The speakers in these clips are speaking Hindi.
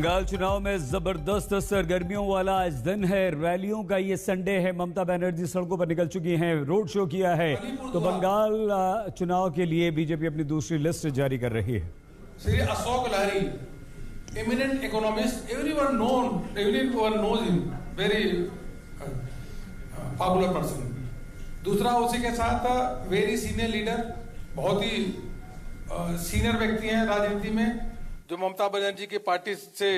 बंगाल चुनाव में जबरदस्त सरगर्मियों वाला आज दिन है। रैलियों का ये संडे है। ममता बनर्जी सड़कों पर निकल चुकी हैं, रोड शो किया है। तो बंगाल चुनाव के लिए बीजेपी अपनी दूसरी लिस्ट जारी कर रही है। श्री अशोक लहरी, eminent economist, everyone knows him, very popular person. दूसरा उसी के साथ वेरी सीनियर लीडर, बहुत ही सीनियर व्यक्ति हैं राजनीति में, जो ममता बनर्जी की पार्टी से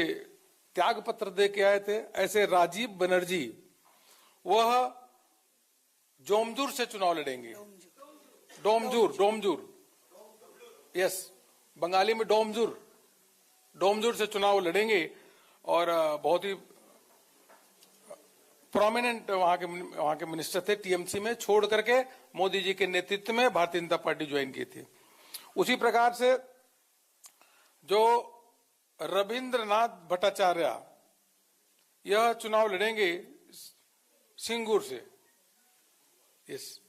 त्याग पत्र दे के आए थे। ऐसे राजीव बनर्जी, वह जोमजूर से चुनाव लड़ेंगे। डोमजूर, यस, बंगाली में डोमजूर से चुनाव लड़ेंगे और बहुत ही प्रोमिनेंट वहां के मिनिस्टर थे। टीएमसी में छोड़ करके मोदी जी के नेतृत्व में भारतीय जनता पार्टी ज्वाइन की थी। उसी प्रकार से जो रविंद्रनाथ भट्टाचार्य, यह चुनाव लड़ेंगे सिंगूर से। यस,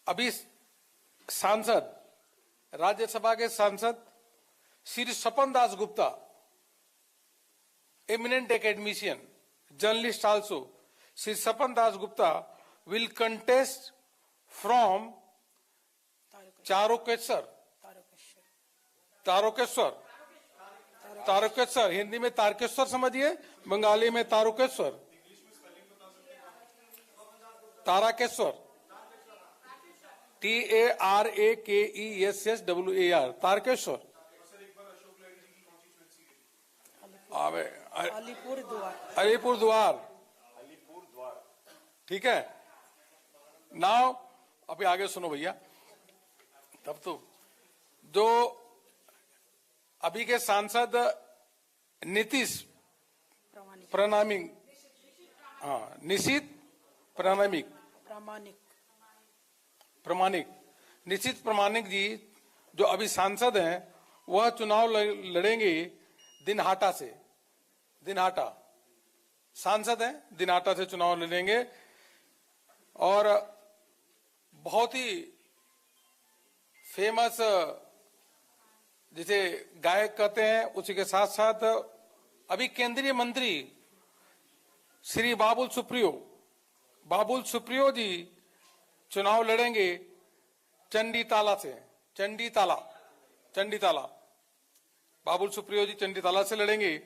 अभी सांसद, राज्यसभा के सांसद Shri Sapan Das Gupta, eminent academician, journalist also, Shri Sapan Das Gupta will contest from Tarakeswar, Hindi में तारकेश्वर समझिए, बंगाली में तारकेश्वर, TARAKESSWAR, तारकेश्वर। अलीपुर द्वार, ठीक है। नाउ अभी आगे सुनो भैया। तब तो जो अभी के सांसद नीतीश निशित प्रामाणिक जी, जो अभी सांसद हैं, वह चुनाव लड़ेंगे दिनहाटा से। दिनहाटा सांसद हैं, दिनहाटा से चुनाव लड़ेंगे। और बहुत ही फेमस, जिसे गायक कहते हैं, उसी के साथ साथ अभी केंद्रीय मंत्री श्री बाबुल सुप्रियो जी चुनाव लड़ेंगे चंडीताला से। चंडीताला बाबुल सुप्रियो जी चंडीताला से लड़ेंगे।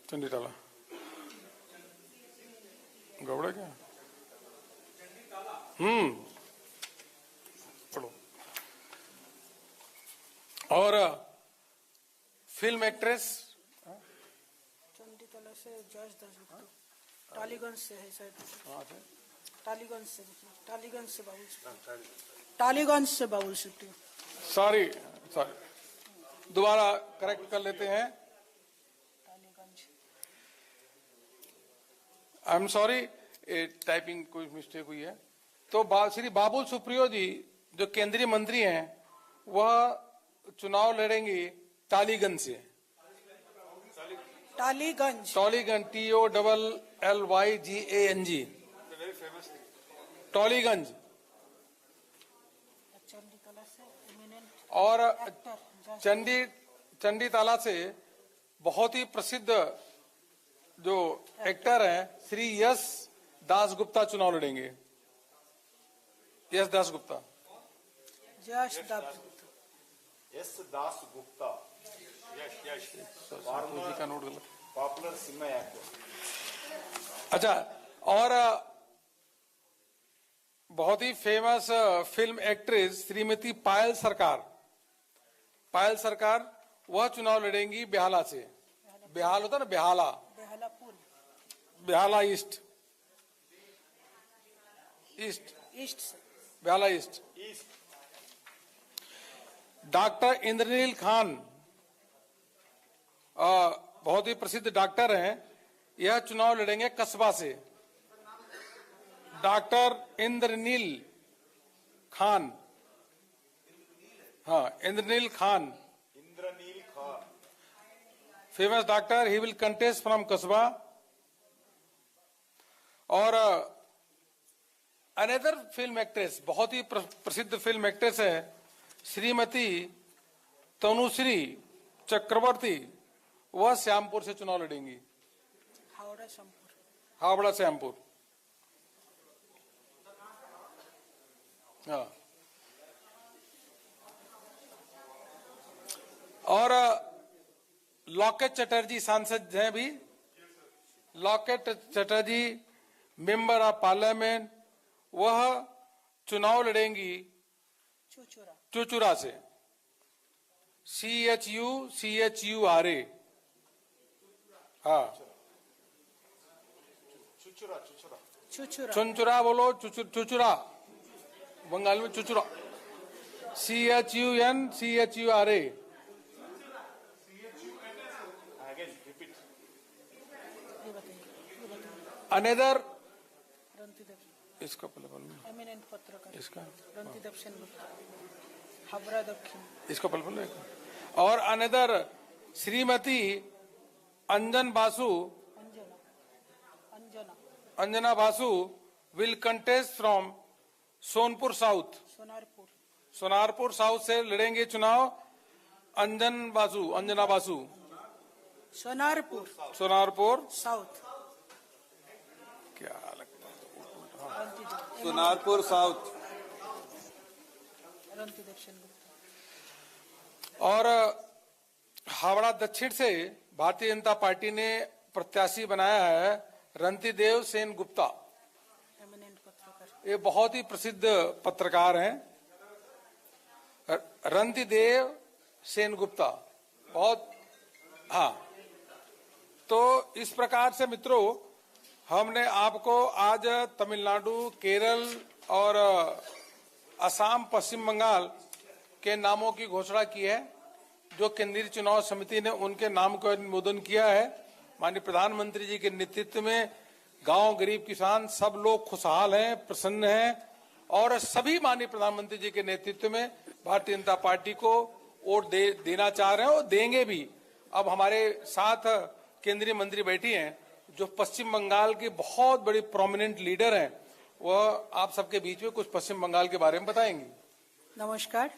चंडीताला गौड़ा क्या? पढ़ो। और फिल्म एक्ट्रेस चंडीताला से जॉर्ज दासगुप्ता, टालीगंज से है शायद। टालीगंज से बाबुल सुप्रियो। सॉरी, दोबारा करेक्ट कर लेते हैं। आई एम सॉरी, टाइपिंग कोई मिस्टेक हुई है। तो श्री बाबुल सुप्रियो जी, जो केंद्रीय मंत्री हैं, वह चुनाव लड़ेंगे टालीगंज से। टालीगंज TOLLYGANG, टॉलीगंज। और चंडीताला से बहुत ही प्रसिद्ध जो एक्टर हैं, श्री यश दासगुप्ता चुनाव लड़ेंगे। यश दासगुप्ता, का नोट गलत, पॉपुलर सिनेमा एक्टर। अच्छा, और बहुत ही famous film actress Shrimati Payal Sarkar, वह चुनाव लड़ेंगी बेहाला से। बेहाल होता ना, Behala east, Behala east. Doctor Indranil Khan, बहुत ही प्रसिद्ध डॉक्टर हैं, यह चुनाव लड़ेंगे कस्बा से। Doctor Indranil Khan, Indranil Khan, famous doctor, he will contest from Kasba. और अनदर फिल्म एक्ट्रेस, बहुत ही प्रसिद्ध फिल्म एक्ट्रेस है श्रीमती तनुश्री चक्रवर्ती, वह श्यामपुर से चुनाव लड़ेंगी। हावड़ा श्यामपुर। हावड़ा श्यामपुर। हाँ। और लॉकेट चटर्जी सांसद हैं भी। Locket Chatterjee member of parliament, वह चुनाव लड़ेंगी चुचुरा से। CHURA। हाँ, चुनचुरा बोलो, चुचुरा बंगाल में चुचुरा। CHURA। अनदर इसका एमिनेंट पत्रकार, इसका रंतिदेव सेनगुप्ता, हावड़ा दक्षिण। इसका पल और another Shrimati Anjan Basu, Anjana Basu will contest from Sonpur south. Sonarpur south से लड़ेंगे चुनाव अंजना बासु। सोनारपुर साउथ। क्या लगता है? सोनारपुर साउथ। और हावड़ा दक्षिण से भारतीय जनता पार्टी ने प्रत्याशी बनाया है रंतिदेव सेन गुप्ता। एमिनेंट पत्रकार। ये बहुत ही प्रसिद्ध पत्रकार हैं, रंतिदेव सेन गुप्ता, बहुत। हाँ, तो इस प्रकार से मित्रों, हमने आपको आज तमिलनाडु, केरल और असम, पश्चिम बंगाल के नामों की घोषणा की है। जो केंद्रीय चुनाव समिति ने उनके नाम का अनुमोदन किया है। माननीय प्रधानमंत्री जी के नेतृत्व में गांव, गरीब, किसान सब लोग खुशहाल हैं, प्रसन्न हैं और सभी माननीय प्रधानमंत्री जी के नेतृत्व में भारतीय जनता पार्टी को वोट देना चाह रहे हैं और देंगे भी। अब हमारे साथ केंद्रीय मंत्री बैठी हैं जो पश्चिम बंगाल की बहुत बड़ी प्रोमिनेंट लीडर हैं, वह आप सबके बीच में कुछ पश्चिम बंगाल के बारे में बताएंगी। नमस्कार।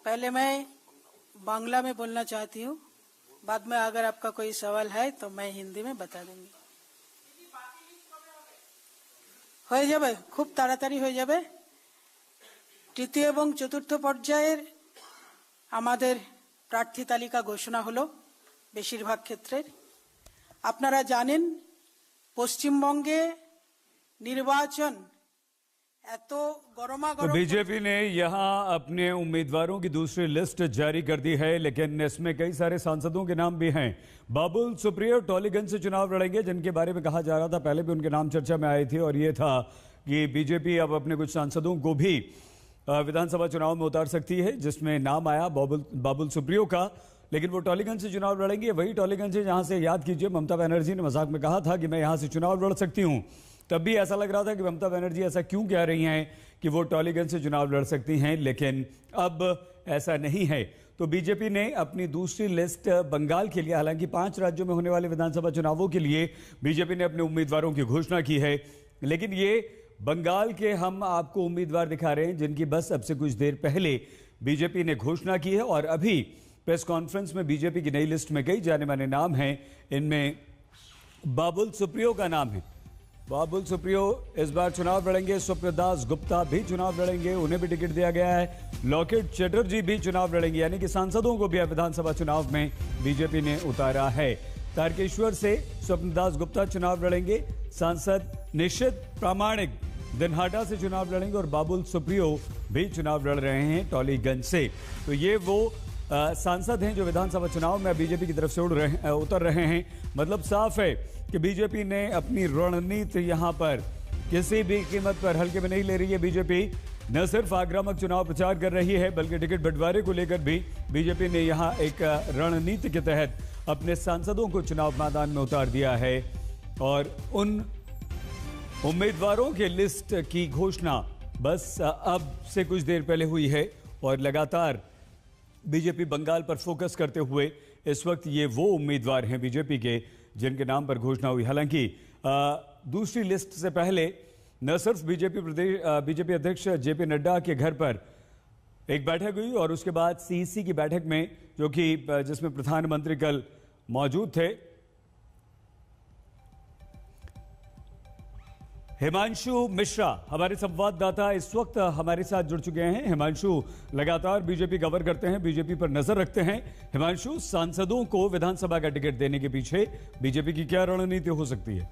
पहले मैं बांग्ला में बोलना चाहती हूँ, बाद में अगर आपका कोई सवाल है तो मैं हिंदी में बता दूंगी। হয়ে যাবে, খুব তাড়াতাড়ি হয়ে যাবে। তৃতীয় এবং চতুর্থ পর্যায়ের আমাদের প্রার্থী তালিকা ঘোষণা হলো বেশিরভাগ ক্ষেত্রে। আপনারা জানেন পশ্চিমবঙ্গে নির্বাচন এত तो গরমাগরম। बीजेपी ने यहां अपने उम्मीदवारों की दूसरी लिस्ट जारी कर दी है, लेकिन इसमें कई सारे सांसदों के नाम भी हैं। बाबुल सुप्रियो टॉलीगंज से चुनाव लड़ेंगे, जिनके बारे में कहा जा रहा था, पहले भी उनके नाम चर्चा में आए थे, और ये था कि बीजेपी अब अपने कुछ सांसदों को भी विधानसभा चुनाव में उतार सकती है, जिसमें नाम आया बाबुल सुप्रियो का। लेकिन वो टॉलीगंज से चुनाव लड़ेंगे। वही टॉलीगंज है जहां से, याद कीजिए, ममता बनर्जी ने मजाक में कहा था कि मैं यहां से चुनाव लड़ सकती हूं। तब भी ऐसा लग रहा था कि ममता बनर्जी ऐसा क्यों कह रही हैं कि वो टॉलीगंज से चुनाव लड़ सकती हैं, लेकिन अब ऐसा नहीं है। तो बीजेपी ने अपनी दूसरी लिस्ट बंगाल के लिए, हालांकि 5 राज्यों में होने वाले विधानसभा चुनावों के लिए बीजेपी ने अपने उम्मीदवारों की घोषणा की है, लेकिन ये बंगाल के हम आपको उम्मीदवार दिखा रहे हैं जिनकी बस अब से कुछ देर पहले बीजेपी ने घोषणा की है। और अभी प्रेस कॉन्फ्रेंस में बीजेपी की नई लिस्ट में कई जाने माने नाम हैं, इनमें बाबुल सुप्रियो का नाम है। बाबुल सुप्रियो इस बार चुनाव लड़ेंगे। सुप्रदास गुप्ता भी चुनाव लड़ेंगे, उन्हें भी टिकट दिया गया है। लॉकेट चटर्जी भी चुनाव लड़ेंगे, यानी कि सांसदों को भी विधानसभा चुनाव में बीजेपी ने उतारा है। तारकेश्वर से स्वप्नदास गुप्ता चुनाव लड़ेंगे। सांसद निशित प्रामाणिक दिनहाटा से चुनाव लड़ेंगे और बाबुल सुप्रियो भी चुनाव लड़ रहे हैं टॉलीगंज से। तो ये वो सांसद हैं जो विधानसभा चुनाव में बीजेपी की तरफ से उतर रहे हैं। मतलब साफ है कि बीजेपी ने अपनी रणनीति यहां पर किसी भी कीमत पर हल्के में नहीं ले रही है। बीजेपी न सिर्फ आक्रामक चुनाव प्रचार कर रही है, बल्कि टिकट बंटवारे को लेकर भी बीजेपी ने यहां एक रणनीति के तहत अपने सांसदों को चुनाव मैदान में उतार दिया है। और उन उम्मीदवारों के लिस्ट की घोषणा बस अब से कुछ देर पहले हुई है और लगातार बीजेपी बंगाल पर फोकस करते हुए इस वक्त ये वो उम्मीदवार हैं बीजेपी के जिनके नाम पर घोषणा हुई। हालांकि दूसरी लिस्ट से पहले न सिर्फ बीजेपी अध्यक्ष जेपी नड्डा के घर पर एक बैठक हुई और उसके बाद सीईसी की बैठक में जिसमें प्रधानमंत्री कल मौजूद थे। हिमांशु मिश्रा हमारे संवाददाता इस वक्त हमारे साथ जुड़ चुके हैं। हिमांशु लगातार बीजेपी कवर करते हैं, बीजेपी पर नजर रखते हैं। हिमांशु, सांसदों को विधानसभा का टिकट देने के पीछे बीजेपी की क्या रणनीति हो सकती है?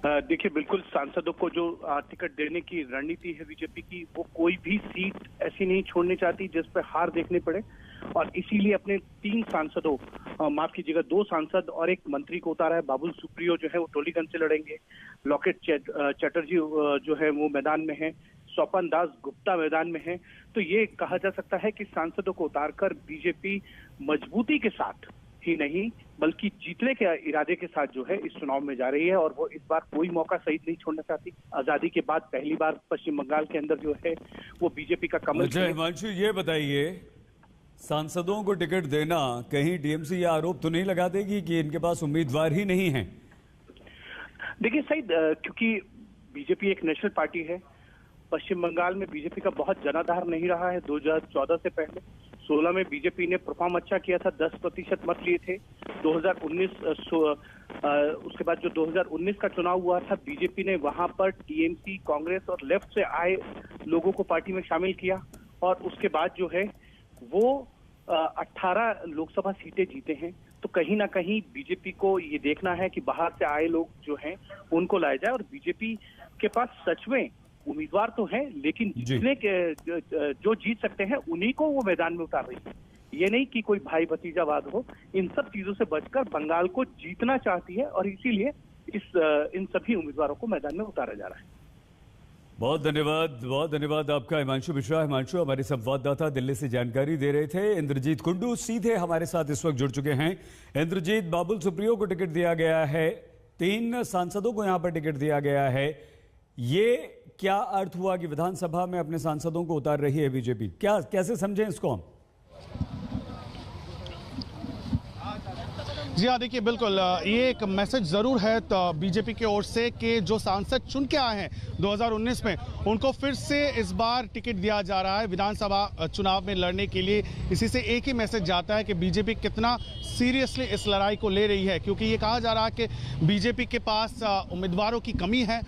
देखिए, बिल्कुल सांसदों को जो टिकट देने की रणनीति है बीजेपी की, वो कोई भी सीट ऐसी नहीं छोड़नी चाहती जिस पर हार देखने पड़े, और इसीलिए अपने 3 सांसदों, माफ कीजिएगा 2 सांसद और 1 मंत्री को उतारा है। बाबुल सुप्रियो जो है वो टोलीगंज से लड़ेंगे, लॉकेट चटर्जी जो है वो मैदान में है, स्वपन दास गुप्ता मैदान में है। तो ये कहा जा सकता है कि सांसदों को उतारकर बीजेपी मजबूती के साथ ही नहीं बल्कि जीतने के इरादे के साथ जो है इस चुनाव में जा रही है, और वो इस बार कोई मौका शहीद नहीं छोड़ना चाहती। आजादी के बाद पहली बार पश्चिम बंगाल के अंदर जो है वो बीजेपी का कमल। हिमांशु, ये बताइए, सांसदों को टिकट देना कहीं टीएमसी यह आरोप तो नहीं लगा देगी कि इनके पास उम्मीदवार ही नहीं है? देखिए सईद, क्योंकि बीजेपी एक नेशनल पार्टी है, पश्चिम बंगाल में बीजेपी का बहुत जनाधार नहीं रहा है। 2014 से पहले 16 में बीजेपी ने परफॉर्म अच्छा किया था, 10% मत लिए थे। 2019 उसके बाद जो 2019 का चुनाव हुआ था, बीजेपी ने वहां पर टीएमसी, कांग्रेस और लेफ्ट से आए लोगों को पार्टी में शामिल किया, और उसके बाद जो है वो 18 लोकसभा सीटें जीते हैं। तो कहीं ना कहीं बीजेपी को ये देखना है कि बाहर से आए लोग जो हैं उनको लाया जाए, और बीजेपी के पास सच में उम्मीदवार तो हैं, लेकिन जीतने के जो जीत सकते हैं उन्हीं को वो मैदान में उतार रही है। ये नहीं कि कोई भाई भतीजावाद हो, इन सब चीजों से बचकर बंगाल को जीतना चाहती है, और इसीलिए इन सभी उम्मीदवारों को मैदान में उतारा जा रहा है। बहुत धन्यवाद आपका हिमांशु मिश्रा। हिमांशु हमारे संवाददाता दिल्ली से जानकारी दे रहे थे। इंद्रजीत कुंडू सीधे हमारे साथ इस वक्त जुड़ चुके हैं। इंद्रजीत, बाबुल सुप्रियो को टिकट दिया गया है, 3 सांसदों को यहां पर टिकट दिया गया है, ये क्या अर्थ हुआ कि विधानसभा में अपने सांसदों को उतार रही है बीजेपी? कैसे समझें इसको हम? जी हाँ, देखिए बिल्कुल ये एक मैसेज ज़रूर है तो बीजेपी की ओर से कि जो सांसद चुन के आए हैं 2019 में, उनको फिर से इस बार टिकट दिया जा रहा है विधानसभा चुनाव में लड़ने के लिए। इसी से एक ही मैसेज जाता है कि बीजेपी कितना सीरियसली इस लड़ाई को ले रही है, क्योंकि ये कहा जा रहा है कि बीजेपी के पास उम्मीदवारों की कमी है।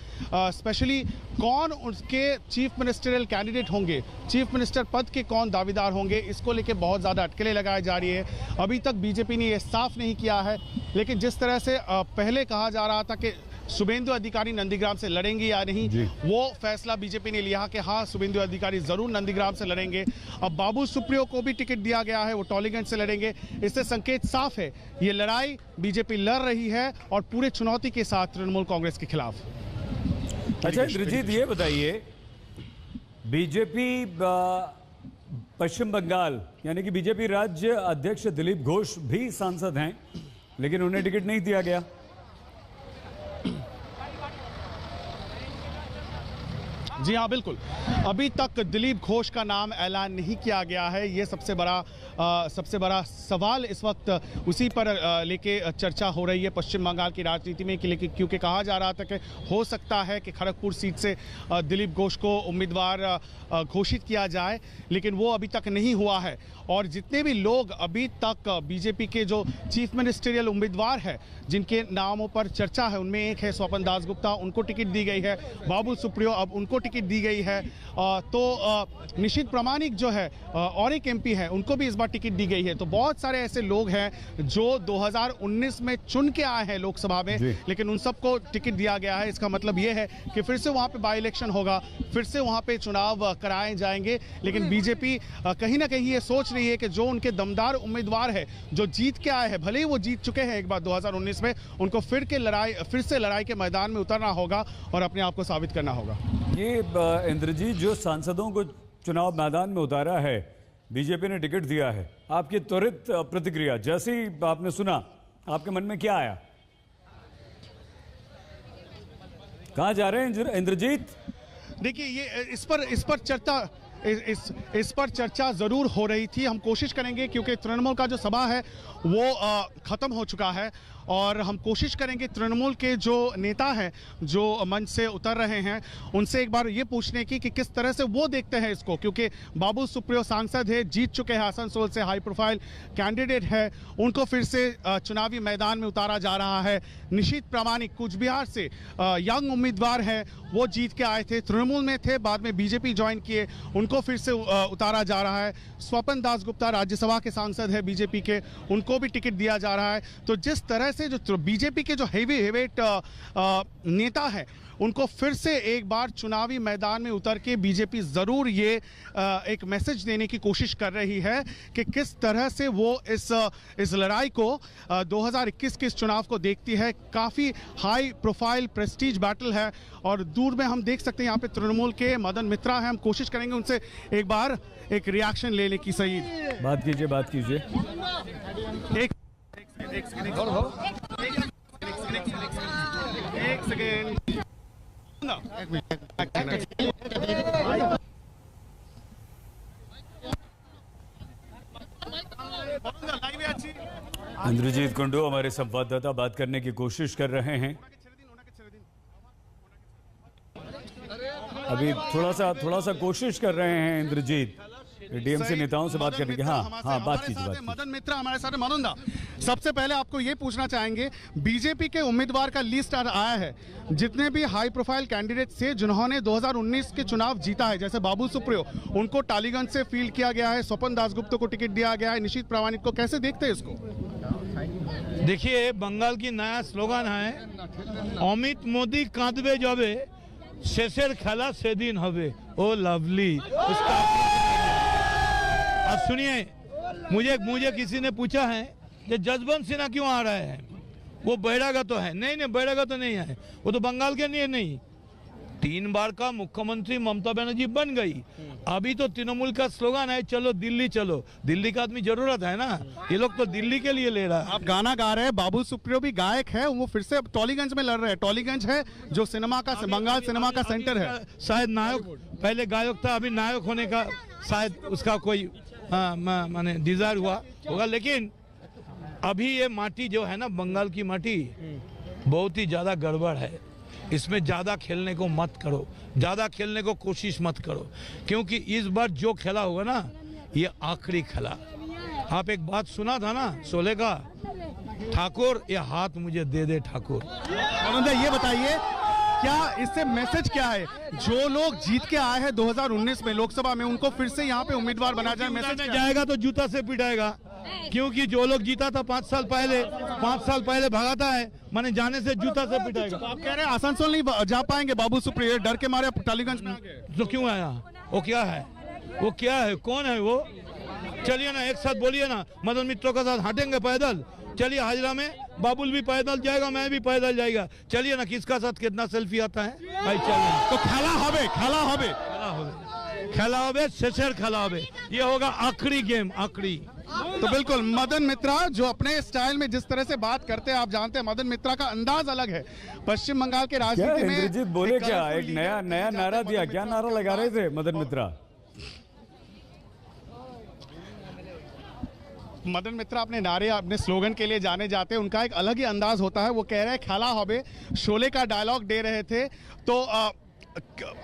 स्पेशली कौन उसके चीफ मिनिस्टरियल कैंडिडेट होंगे, चीफ मिनिस्टर पद के कौन दावेदार होंगे, इसको लेके बहुत ज़्यादा अटकलें लगाई जा रही है। अभी तक बीजेपी ने ये साफ नहीं किया है, लेकिन जिस तरह से पहले कहा जा रहा था कि शुभेंदु अधिकारी नंदीग्राम से लड़ेंगे या नहीं, वो फैसला बीजेपी ने लिया कि हाँ, शुभेंदु अधिकारी जरूर नंदीग्राम से लड़ेंगे। अब बाबुल सुप्रियो को भी टिकट दिया गया है, वो टोलीगंज से लड़ेंगे। इससे संकेत साफ है, ये लड़ाई बीजेपी लड़ रही है और पूरे चुनौती के साथ तृणमूल कांग्रेस के खिलाफ। अच्छा इंद्रजीत, ये बताइए, बीजेपी पश्चिम बंगाल यानी कि बीजेपी राज्य अध्यक्ष दिलीप घोष भी सांसद हैं, लेकिन उन्हें टिकट नहीं दिया गया। जी हाँ, बिल्कुल, अभी तक दिलीप घोष का नाम ऐलान नहीं किया गया है। ये सबसे बड़ा सवाल इस वक्त उसी पर लेके चर्चा हो रही है पश्चिम बंगाल की राजनीति में, क्योंकि कहा जा रहा था कि हो सकता है कि खड़गपुर सीट से दिलीप घोष को उम्मीदवार घोषित किया जाए, लेकिन वो अभी तक नहीं हुआ है। और जितने भी लोग अभी तक बीजेपी के जो चीफ मिनिस्टरियल उम्मीदवार है जिनके नामों पर चर्चा है, उनमें एक है स्वपन दास गुप्ता, उनको टिकट दी गई है। बाबुल सुप्रियो, अब उनको टिकट दी गई है। तो निशित प्रामाणिक जो है और एक एमपी है, उनको भी इस बार टिकट दी गई है। तो बहुत सारे ऐसे लोग हैं जो 2019 में चुन के आए हैं लोकसभा में, लेकिन उन सबको टिकट दिया गया है। इसका मतलब ये है कि फिर से वहां पे बाई इलेक्शन होगा, फिर से वहां पे चुनाव कराए जाएंगे। लेकिन बीजेपी कहीं ना कहीं ये सोच रही है कि जो उनके दमदार उम्मीदवार है, जो जीत के आए हैं, भले ही वो जीत चुके हैं एक बार 2019 में, उनको फिर से लड़ाई के मैदान में उतरना होगा और अपने आप को साबित करना होगा। ये इंद्रजीत, जो सांसदों को चुनाव मैदान में उतारा है, बीजेपी ने टिकट दिया है, आपकी त्वरित प्रतिक्रिया, जैसे ही आपने सुना आपके मन में क्या आया? कहां जा रहे हैं इंद्रजीत? देखिए, ये इस पर इस पर चर्चा ज़रूर हो रही थी। हम कोशिश करेंगे, क्योंकि तृणमूल का जो सभा है वो ख़त्म हो चुका है, और हम कोशिश करेंगे तृणमूल के जो नेता हैं जो मंच से उतर रहे हैं उनसे एक बार ये पूछने की कि किस तरह से वो देखते हैं इसको, क्योंकि बाबुल सुप्रियो सांसद है, जीत चुके हैं, आसनसोल से हाई प्रोफाइल कैंडिडेट है, उनको फिर से चुनावी मैदान में उतारा जा रहा है। निशीथ प्रामाणिक कूचबिहार से यंग उम्मीदवार हैं, वो जीत के आए थे, तृणमूल में थे, बाद में बीजेपी ज्वाइन किए, उनको फिर से उतारा जा रहा है। स्वपन दासगुप्ता राज्यसभा के सांसद है बीजेपी के, उनको भी टिकट दिया जा रहा है। तो जिस तरह से जो बीजेपी के जो हेवीवेट नेता है उनको फिर से एक बार चुनावी मैदान में उतर के बीजेपी ज़रूर ये एक मैसेज देने की कोशिश कर रही है कि किस तरह से वो इस लड़ाई को 2021 के इस चुनाव को देखती है। काफ़ी हाई प्रोफाइल प्रेस्टीज बैटल है, और दूर में हम देख सकते हैं यहाँ पे तृणमूल के मदन मित्रा हैं। हम कोशिश करेंगे उनसे एक बार एक रिएक्शन लेने की। सही बात कीजिए। एक सेकेंड। इंद्रजीत कुंडू हमारे संवाददाता बात करने की कोशिश कर रहे हैं। अभी थोड़ा सा कोशिश कर रहे हैं इंद्रजीत डीएमसी नेताओं से बात करने की। हाँ, बात कीजिए। मदन मित्रा हमारे साथ। मदन दा, सबसे पहले आपको ये पूछना चाहेंगे, बीजेपी के उम्मीदवार का लिस्ट आया है, जितने भी हाई प्रोफाइल कैंडिडेट से जिन्होंने 2019 के चुनाव जीता है, जैसे बाबुल सुप्रियो, उनको टालीगंज से फील्ड किया गया है, स्वपन दासगुप्ता को टिकट दिया गया है, निशीथ प्रामाणिक को, कैसे देखते हैं इसको? देखिए, बंगाल की नया स्लोगन है, अमित मोदी कांदबे जाबे शेषेर खेला सेदिन हबे। Oh lovely. अब सुनिए, मुझे किसी ने पूछा है कि जसवंत सिन्हा क्यों आ रहे हैं, वो बैरागा तो है। नहीं, बैरागा तो नहीं है, वो तो बंगाल के लिए नहीं। 3 बार का मुख्यमंत्री ममता बनर्जी बन गई। अभी तो तृणमूल का स्लोगन है, चलो दिल्ली चलो। दिल्ली का आदमी जरूरत है ना, ये लोग तो दिल्ली के लिए ले रहा है। आप गाना गा रहे हैं, बाबुल सुप्रियो भी गायक है, वो फिर से टॉलीगंज में लड़ रहे हैं। टॉलीगंज है जो सिनेमा का, बंगाल सिनेमा का सेंटर है। शायद नायक, पहले गायक था, अभी नायक होने का शायद उसका कोई माने डिजायर हुआ होगा। लेकिन अभी ये माटी जो है ना, बंगाल की माटी बहुत ही ज्यादा गड़बड़ है। इसमें ज़्यादा खेलने को मत करो, ज़्यादा खेलने को कोशिश मत करो, क्योंकि इस बार जो खेला होगा ना, ये आखिरी खेला। आप एक बात सुना था ना शोले का, ठाकुर ये हाथ मुझे दे दे ठाकुर। ये बताइए, क्या इससे मैसेज क्या है? जो लोग जीत के आए हैं 2019 में लोकसभा में, उनको फिर से यहाँ पे उम्मीदवार बना जाए, मैसेज जाएगा तो जूता से पिटाएगा, क्योंकि जो लोग जीता था 5 साल पहले भगाता है, माने जाने से जूता से पिटाएगा। तो आप कह रहे हैं आसनसोल नहीं जा पाएंगे बाबुल सुप्रियो, डर के मारे टालीगंज में आ गए। तो क्यों आया? वो क्या है, कौन है वो? चलिए ना, एक साथ बोलिए ना, मदन मित्रों के साथ हटेंगे पैदल। चलिए, हाजरा में बाबुल भी पैदल जाएगा, मैं भी पैदल जाएगा। चलिए ना, किसका साथ कितना सेल्फी आता है भाई? चलिए। तो खेला হবে शेषेर खेला হবে, ये होगा आखिरी गेम, आखिरी। तो बिल्कुल मदन मित्रा जो अपने स्टाइल में जिस तरह से बात करते हैं, आप जानते हैं मदन मित्रा का अंदाज अलग है। पश्चिम बंगाल के राजनीति में इंद्रजीत बोले क्या, एक नया नारा दिया, क्या नारा लगा रहे थे मदन मित्रा? मदन मित्रा अपने नारे, अपने स्लोगन के लिए जाने जाते हैं, उनका एक अलग ही अंदाज होता है। वो कह रहे हैं खेला होबे, शोले का डायलॉग दे रहे थे। तो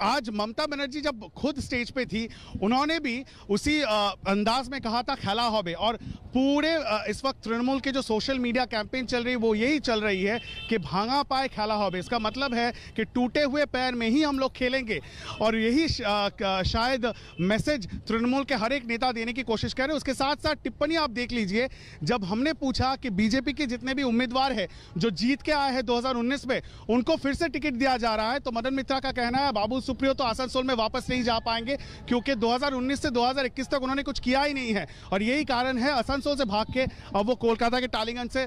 आज ममता बनर्जी जब खुद स्टेज पे थी, उन्होंने भी उसी अंदाज में कहा था खेला होबे। और पूरे इस वक्त तृणमूल के जो सोशल मीडिया कैंपेन चल रही है, वो यही चल रही है कि भांगा पाए खेला होबे। इसका मतलब है कि टूटे हुए पैर में ही हम लोग खेलेंगे, और यही शायद मैसेज तृणमूल के हर एक नेता देने की कोशिश कर रहे हैं। उसके साथ साथ टिप्पणी आप देख लीजिए, जब हमने पूछा कि बीजेपी के जितने भी उम्मीदवार है जो जीत के आए हैं 2019 में, उनको फिर से टिकट दिया जा रहा है, तो मदन मित्रा का कहना है बाबुल सुप्रियो तो आसनसोल में वापस नहीं जा पाएंगे, क्योंकि 2019 से 2021 तक उन्होंने कुछ किया ही नहीं है, और यही कारण है आसनसोल से भाग के अब वो कोलकाता के टालीगंज से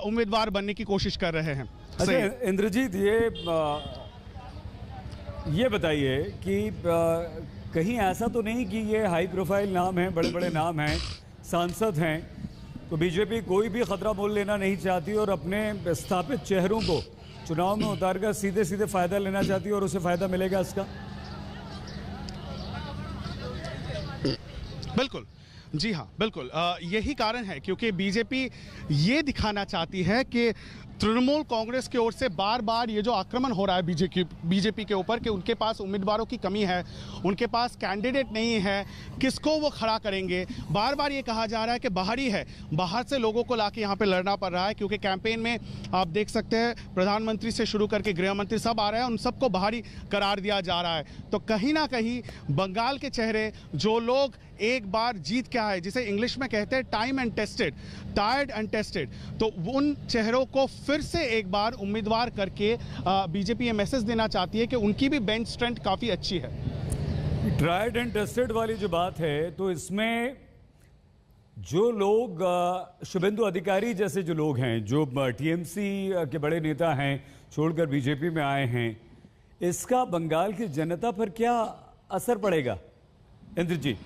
उम्मीदवार बनने की कोशिश कर रहे हैं। अच्छा इंद्रजीत, ये बताइए कि कहीं ऐसा तो नहीं कि ये हाई प्रोफाइल नाम है, बड़े बड़े नाम हैं, सांसद हैं, तो बीजेपी कोई भी खतरा मोल लेना नहीं चाहती और अपने स्थापित चेहरों को चुनाव में उतारकर सीधे फायदा लेना चाहती है, और उसे फायदा मिलेगा इसका? बिल्कुल, जी हाँ, बिल्कुल। यही कारण है क्योंकि बीजेपी ये दिखाना चाहती है कि तृणमूल कांग्रेस की ओर से बार बार ये जो आक्रमण हो रहा है बीजेपी के ऊपर कि उनके पास उम्मीदवारों की कमी है, उनके पास कैंडिडेट नहीं है, किसको वो खड़ा करेंगे। बार बार ये कहा जा रहा है कि बाहरी है, बाहर से लोगों को लाके यहाँ पे लड़ना पड़ रहा है क्योंकि कैंपेन में आप देख सकते हैं प्रधानमंत्री से शुरू करके गृह मंत्री सब आ रहे हैं, उन सबको बाहरी करार दिया जा रहा है। तो कहीं ना कहीं बंगाल के चेहरे जो लोग एक बार जीत के आए, जिसे इंग्लिश में कहते हैं time and tested, tired and tested, तो उन चेहरों को फिर से एक बार उम्मीदवार करके बीजेपी ये मैसेज देना चाहती है कि उनकी भी बेंच स्ट्रेंथ काफी अच्छी है। ट्राइड एंड टेस्टेड वाली जो बात है, तो इसमें जो लोग शुभेंदु अधिकारी जैसे जो लोग हैं, जो टीएमसी के बड़े नेता हैं, छोड़कर बीजेपी में आए हैं, इसका बंगाल की जनता पर क्या असर पड़ेगा इंद्र जी?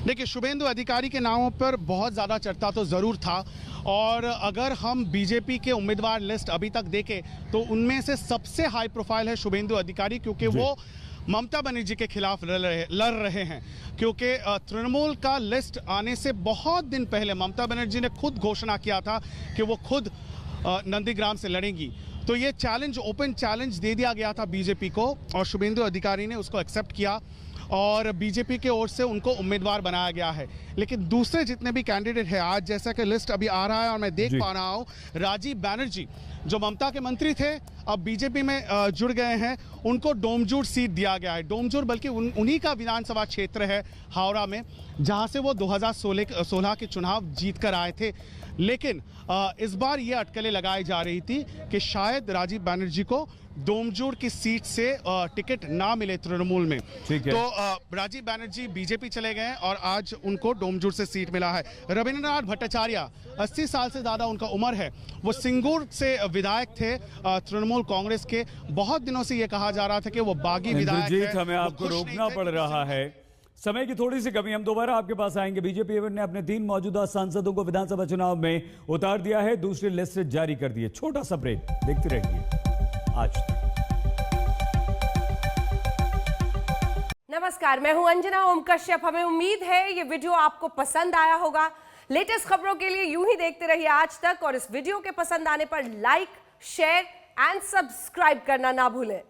देखिए, शुभेंदु अधिकारी के नामों पर बहुत ज़्यादा चर्चा तो ज़रूर था और अगर हम बीजेपी के उम्मीदवार लिस्ट अभी तक देखें तो उनमें से सबसे हाई प्रोफाइल है शुभेंदु अधिकारी क्योंकि वो ममता बनर्जी के खिलाफ लड़ रहे हैं। क्योंकि तृणमूल का लिस्ट आने से बहुत दिन पहले ममता बनर्जी ने खुद घोषणा किया था कि वो खुद नंदीग्राम से लड़ेंगी। तो ये चैलेंज, ओपन चैलेंज दे दिया गया था बीजेपी को और शुभेंदु अधिकारी ने उसको एक्सेप्ट किया और बीजेपी के ओर से उनको उम्मीदवार बनाया गया है। लेकिन दूसरे जितने भी कैंडिडेट हैं, आज जैसा कि लिस्ट अभी आ रहा है और मैं देख पा रहा हूं, राजीव बैनर्जी जो ममता के मंत्री थे अब बीजेपी में जुड़ गए हैं, उनको डोमजूर सीट दिया गया है। डोमजूर बल्कि उन्हीं का विधानसभा क्षेत्र है हावड़ा में, जहां से वो 2016 के चुनाव जीत कर आए थे। लेकिन इस बार ये अटकलें लगाई जा रही थी कि शायद राजीव बैनर्जी को डोमजूर की सीट से टिकट ना मिले तृणमूल में। तो राजीव बैनर्जी बीजेपी चले गए और आज उनको डोमजूर से सीट मिला है। रविंद्रनाथ भट्टाचार्य 80 साल से ज्यादा उनका उम्र है, वो सिंगूर से विधायक थे तृणमूल कांग्रेस के। बहुत दिनों से ये कहा जा रहा था कि वो बागी विधायक है। हमें आपको रोकना पड़ रहा है, समय की थोड़ी सी कमी, हम दोबारा आपके पास आएंगे। बीजेपी ने अपने 3 मौजूदा सांसदों को विधानसभा चुनाव में उतार दिया है, दूसरी लिस्ट जारी कर दी है। छोटा सा ब्रेक, देखते रहिए आज तक। नमस्कार, मैं हूं अंजना ओम कश्यप। हमें उम्मीद है ये वीडियो आपको पसंद आया होगा। लेटेस्ट खबरों के लिए यूं ही देखते रहिए आज तक और इस वीडियो के पसंद आने पर लाइक, शेयर एंड सब्सक्राइब करना ना भूलें।